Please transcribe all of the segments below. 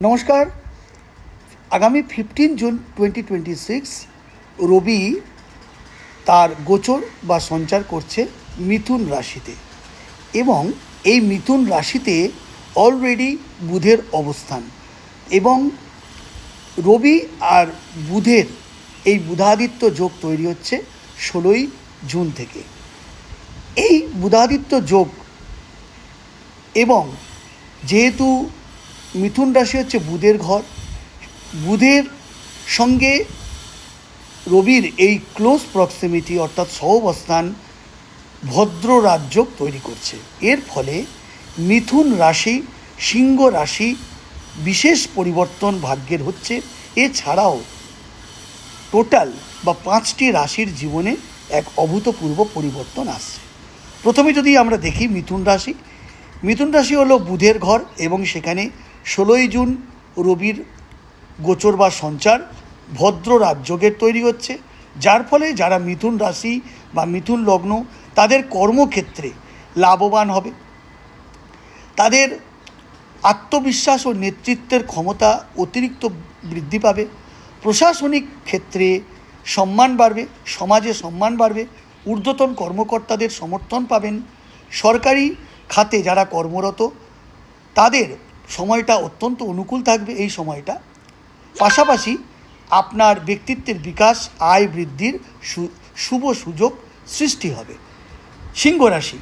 নমস্কার। আগামী 15 জুন 2026 রবি তার গোচর বা সঞ্চার করছে মিথুন রাশিতে, এবং এই মিথুন রাশিতে অলরেডি বুধের অবস্থান, এবং রবি আর বুধের এই বুধাদিত্য যোগ তৈরি হচ্ছে 16ই জুন থেকে। এই বুধাদিত্য যোগ, এবং যেহেতু মিথুন রাশি হচ্ছে বুধের ঘর, বুধের সঙ্গে রবির এই ক্লোজ প্রক্সিমিটি অর্থাৎ সহবস্থান ভদ্র রাজযোগ তৈরি করছে। এর ফলে মিথুন রাশি সিংহ রাশি বিশেষ পরিবর্তন ভাগ্যের হচ্ছে। এছাড়াও টোটাল বা 5টি রাশির জীবনে এক অভূতপূর্ব পরিবর্তন আসছে। প্রথমে যদি আমরা দেখি মিথুন রাশি হলো বুধের ঘর, এবং সেখানে 16ই জুন রবির গোচর বা সঞ্চার ভদ্র রাজযোগের তৈরি হচ্ছে, যার ফলে যারা মিথুন রাশি বা মিথুন লগ্ন তাদের কর্মক্ষেত্রে লাভবান হবে, তাদের আত্মবিশ্বাস ও নেতৃত্বের ক্ষমতা অতিরিক্ত বৃদ্ধি পাবে, প্রশাসনিক ক্ষেত্রে সম্মান বাড়বে, সমাজে সম্মান বাড়বে, ঊর্ধ্বতন কর্মকর্তাদের সমর্থন পাবেন, সরকারি খাতে যারা কর্মরত তাদের সময়টা অত্যন্ত অনুকূল থাকবে এই সময়টা। পাশাপাশি আপনার ব্যক্তিত্বের বিকাশ, আয় বৃদ্ধির শুভ সুযোগ সৃষ্টি হবে। সিংহ রাশি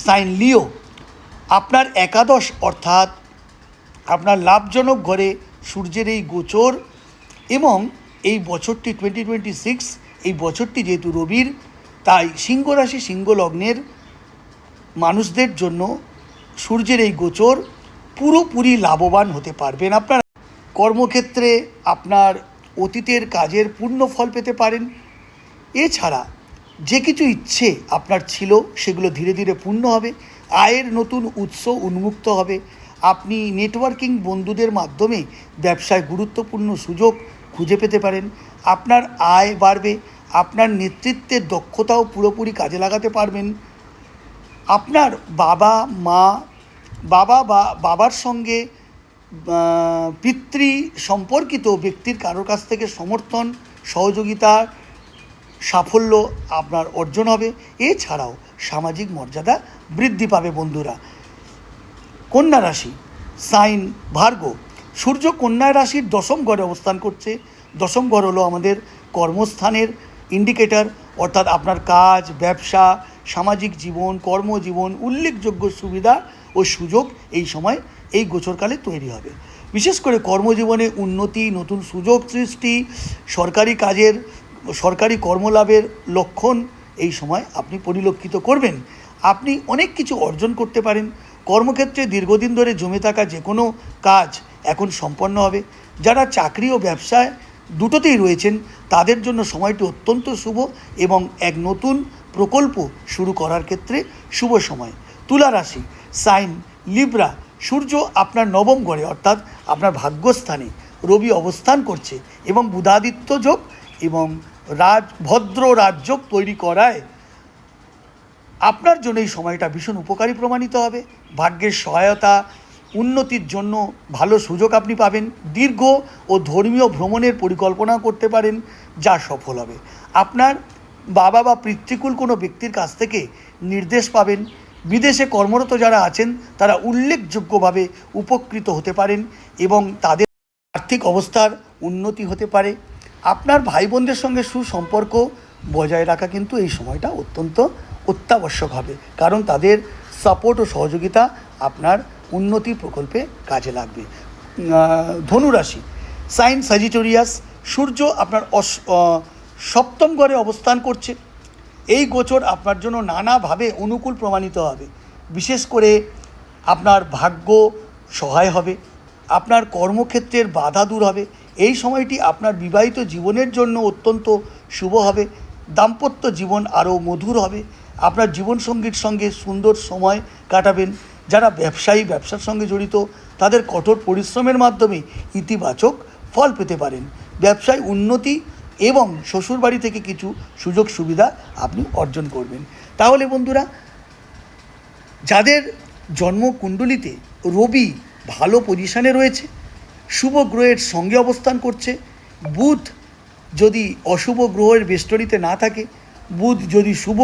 সাইন লিও, আপনার একাদশ অর্থাৎ আপনার লাভজনক ঘরে সূর্যের এই গোচর, এবং এই বছরটি 2026 এই বছরটি যেহেতু রবির, তাই সিংহ রাশি সিংহ লগ্নের মানুষদের জন্য সূর্যের এই গোচর পুরোপুরি লাভবান হতে পারবেন। আপনার কর্মক্ষেত্রে আপনার অতীতের কাজের পূর্ণ ফল পেতে পারেন। এছাড়া যে কিছু ইচ্ছে আপনার ছিল সেগুলো ধীরে ধীরে পূর্ণ হবে, আয়ের নতুন উৎস উন্মুক্ত হবে, আপনি নেটওয়ার্কিং বন্ধুদের মাধ্যমে ব্যবসায় গুরুত্বপূর্ণ সুযোগ খুঁজে পেতে পারেন, আপনার আয় বাড়বে, আপনার নেতৃত্বের দক্ষতাও পুরোপুরি কাজে লাগাতে পারবেন, আপনার বাবার সঙ্গে পিতৃ সম্পর্কিত ব্যক্তির কারোর কাছ থেকে সমর্থন, সহযোগিতা, সাফল্য আপনার অর্জন হবে। এছাড়াও সামাজিক মর্যাদা বৃদ্ধি পাবে। বন্ধুরা, কন্যা রাশি সাইন ভার্গ, সূর্য কন্যা রাশির দশম ঘরে অবস্থান করছে। দশম ঘর হলো আমাদের কর্মস্থানের ইন্ডিকেটর, অর্থাৎ আপনার কাজ, ব্যবসা, সামাজিক জীবন, কর্মজীবন, উল্লেখযোগ্য সুবিধা ও সুযোগ এই সময় এই গোচরকালে তৈরি হবে। বিশেষ করে কর্মজীবনে উন্নতি, নতুন সুযোগ সৃষ্টি, সরকারি কর্মলাভের লক্ষণ এই সময় আপনি পরিলক্ষিত করবেন। আপনি অনেক কিছু অর্জন করতে পারেন। কর্মক্ষেত্রে দীর্ঘদিন ধরে জমে থাকা যে কোনো কাজ এখন সম্পন্ন হবে। যারা চাকরি ও ব্যবসায় দুটোতেই রয়েছেন তাদের জন্য সময়টি অত্যন্ত শুভ, এবং এক নতুন প্রকল্প শুরু করার ক্ষেত্রে শুভ সময়। তুলা রাশি সাইন লিব্রা, সূর্য আপনার নবম ঘরে অর্থাৎ আপনার ভাগ্যস্থানে রবি অবস্থান করছে, এবং বুধাদিত্য যোগ এবং ভদ্র রাজযোগ তৈরি করায় আপনার জন্য এই সময়টা ভীষণ উপকারী প্রমাণিত হবে। ভাগ্যের সহায়তা, উন্নতির জন্য ভালো সুযোগ আপনি পাবেন। দীর্ঘ ও ধর্মীয় ভ্রমণের পরিকল্পনা করতে পারেন, যা সফল হবে। আপনার বাবা বা পিতৃকুল কোনো ব্যক্তির কাছ থেকে নির্দেশ পাবেন। বিদেশে কর্মরত যারা আছেন তারা উল্লেখযোগ্যভাবে উপকৃত হতে পারেন, এবং তাদের আর্থিক অবস্থার উন্নতি হতে পারে। আপনার ভাই বোনদের সঙ্গে সুসম্পর্ক বজায় রাখা কিন্তু এই সময়টা অত্যাবশ্যক হবে, কারণ তাদের সাপোর্ট ও সহযোগিতা আপনার উন্নতি প্রকল্পে কাজে লাগবে। ধনুরাশি সাইন স্যাজিটেরিয়াস, সূর্য আপনার সপ্তম ঘরে অবস্থান করছে। এই গোচর আপনার জন্য নানাভাবে অনুকূল প্রমাণিত হবে। বিশেষ করে আপনার ভাগ্য সহায় হবে, আপনার কর্মক্ষেত্রের বাধা দূর হবে। এই সময়টি আপনার বিবাহিত জীবনের জন্য অত্যন্ত শুভ হবে। দাম্পত্য জীবন আরও মধুর হবে। আপনার জীবনসঙ্গীর সঙ্গে সুন্দর সময় কাটাবেন। যারা ব্যবসার সঙ্গে জড়িত তাদের কঠোর পরিশ্রমের মাধ্যমে ইতিবাচক ফল পেতে পারেন। ব্যবসায় উন্নতি এবং শ্বশুরবাড়ি থেকে কিছু সুযোগ সুবিধা আপনি অর্জন করবেন। তাহলে বন্ধুরা, যাদের জন্মকুণ্ডলিতে রবি ভালো পজিশনে রয়েছে, শুভ গ্রহের সঙ্গে অবস্থান করছে। বুধ যদি অশুভ গ্রহের বেষ্টনীতে না থাকে, বুধ যদি শুভ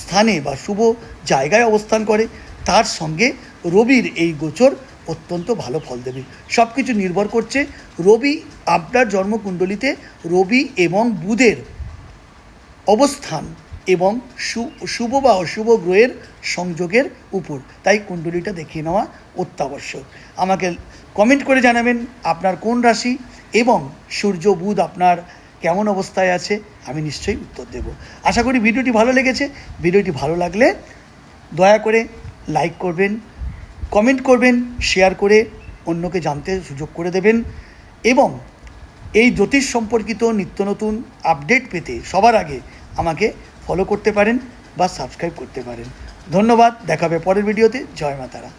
স্থানে বা শুভ জায়গায় অবস্থান করে, তার সঙ্গে রবির এই গোচর অত্যন্ত ভালো ফল দেবে। সব কিছু নির্ভর করছে রবি, আপনার জন্মকুণ্ডলিতে রবি এবং বুধের অবস্থান এবং শুভ বা অশুভ গ্রহের সংযোগের উপর। তাই কুণ্ডলিটা দেখিয়ে নেওয়া অত্যাবশ্যক। আমাকে কমেন্ট করে জানাবেন আপনার কোন রাশি এবং সূর্য বুধ আপনার কেমন অবস্থায় আছে, আমি নিশ্চয়ই উত্তর দেব। আশা করি ভিডিওটি ভালো লেগেছে। ভিডিওটি ভালো লাগলে দয়া করে লাইক করবেন, কমেন্ট করবেন, শেয়ার করে অন্যকে জানতে সুযোগ করে দেবেন এবং এই জ্যোতিষ সম্পর্কিত নিত্য নতুন আপডেট পেতে সবার আগে আমাকে ফলো করতে পারেন বা সাবস্ক্রাইব করতে পারেন। ধন্যবাদ। দেখা হবে পরের ভিডিওতে। জয় মা তারা।